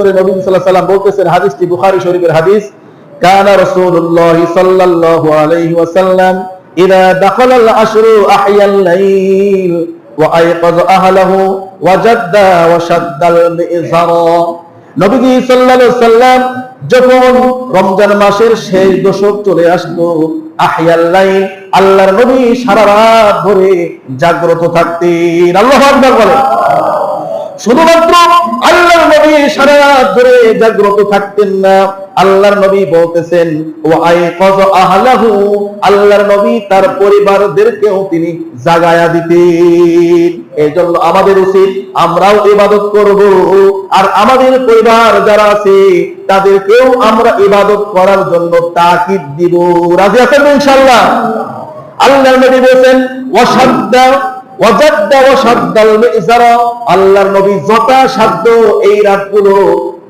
ভিতরে নবী সাল্লাল্লাহু আলাইহি ওয়াসাল্লাম বলতেছেন, হাদিসটি বুখারী শরীফের হাদিস, কানা রাসূলুল্লাহ সাল্লাল্লাহু আলাইহি ওয়াসাল্লাম ইযা দাখালাল আশরু আহয়াল লাইল ওয়া আয়কাযা আহলাহু ওয়া জাদ্দা ওয়া শাদ্দাল মিযরা। নবীজি সাল্লাল্লাহু আলাইহি ওয়াসাল্লাম যখন রমজান মাসের শেষ দশক চলে আসতো, আহয়াল লাইল, আল্লাহর নবী সারা রাত ধরে জাগ্রত থাকতেন। আল্লাহু আকবার বলে। শুধুমাত্র আল্লাহর নবী সারা রাত ধরে জাগ্রত থাকতেন না, আল্লাহর নবী বলতেছেন ওয়া আয়কাযা আহলাহু, আল্লাহর নবী তার পরিবারদেরকেও তিনি জাগায়া দিতেন। এজন্য আমাদের উচিত আমরাও ইবাদত করব, আর আমাদের পরিবার যারা আছে তাদেরকেও আমরা ইবাদত করার জন্য তাকিদ দিব। রাজি আছেন ইনশাআল্লাহ? আল্লাহর নবী বলেন ওয়াশাদ্দা ওয়াজাদ্দা ওয়াশাদ্দাল মিযরা, আল্লাহর নবী যথাসাধ্য এই রাতগুলো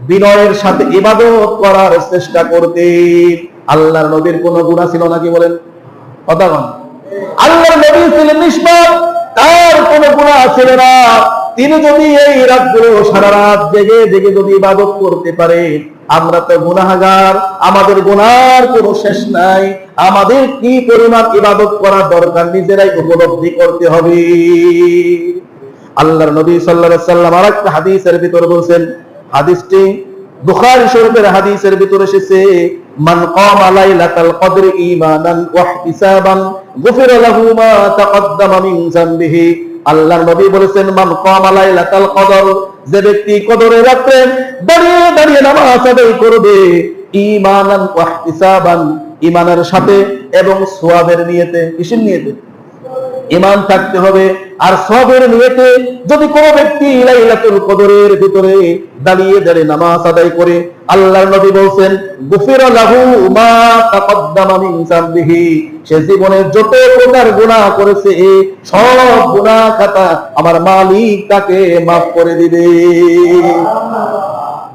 বিনয়ের সাথে ইবাদত করার চেষ্টা করতেন। আল্লাহর নবীর কোনো গুনাহ ছিল নাকি বলেন? কথা বলেন। আল্লাহর নবী ছিলেন নিষ্পাপ, তার কোনো গুনাহ ছিল না। তিনি যদি এই রাতগুলো সারা রাত জেগে জেগে যদি ইবাদত করতে পারে, আমরা তো গুনাহগার, আমাদের গুনার কোনো শেষ নাই। আমাদের কি পরিমাণ ইবাদত করার দরকার নিজেরাই উপলব্ধি করতে হবে। আল্লাহর নবী সাল্লাল্লাহু আলাইহি ওয়াসাল্লাম আরেকটা হাদিসের ভিতর বলেন, হাদিসটি বুখারী শরীফের হাদিসের ভিতরে এসেছে, মান কামা লাইলাতাল কদর ঈমানান ওয়া ইহতিসাবান গুফিরা লাহু মা তাকদ্দামা মিন যামবিহি। আল্লাহর নবী বলেছেন, মান কামা লাইলাতাল কদর, যে ব্যক্তি কদরের রাতে দাঁড়িয়ে দাঁড়িয়ে নামাজ আদায় করবে, ঈমানান ওয়া ইহতিসাবান, ঈমানের সাথে এবং সওয়াবের নিয়তে। কিসের নিয়তে? ঈমান থাকতে হবে আর সওয়াবের নিয়তে যদি কোনো ব্যক্তি লাইলাতুল কদরের ভিতরে দাঁড়িয়ে দাঁড়িয়ে নামাজ আদায় করে, আল্লাহর নবী বলেন গুফিরা লাহু মা তাকদ্দামা মিন যামবিহি, সে জীবনে যত প্রকার গুনাহ করেছে সব গুনাহ খাতা আমার মালিক তাকে maaf করে দিবে।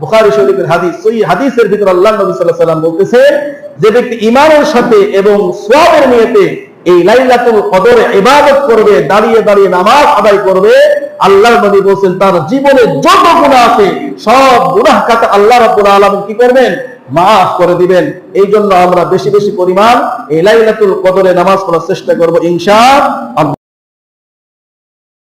বুখারী শরীফের হাদিস। এই হাদিসের ভিতরে আল্লাহর নবী সাল্লাল্লাহু আলাইহি ওয়াসাল্লাম বলতেছে, যে ব্যক্তি ঈমানের সাথে এবং সওয়াবের নিয়তে এই লাইলাতুল কদরে ইবাদত করবে, দাঁড়িয়ে দাঁড়িয়ে নামাজ আদায় করবে, আল্লাহর নবী বলেন তার জীবনে যত গুনাহ আছে সব গুনাহ খাতা আল্লাহ রাব্বুল আলামিন কি করবেন? maaf করে দিবেন। এই জন্য আমরা বেশি বেশি পরিমাণ এই লাইলাতুল কদরে নামাজ পড়ার চেষ্টা করব ইনশাআল্লাহ।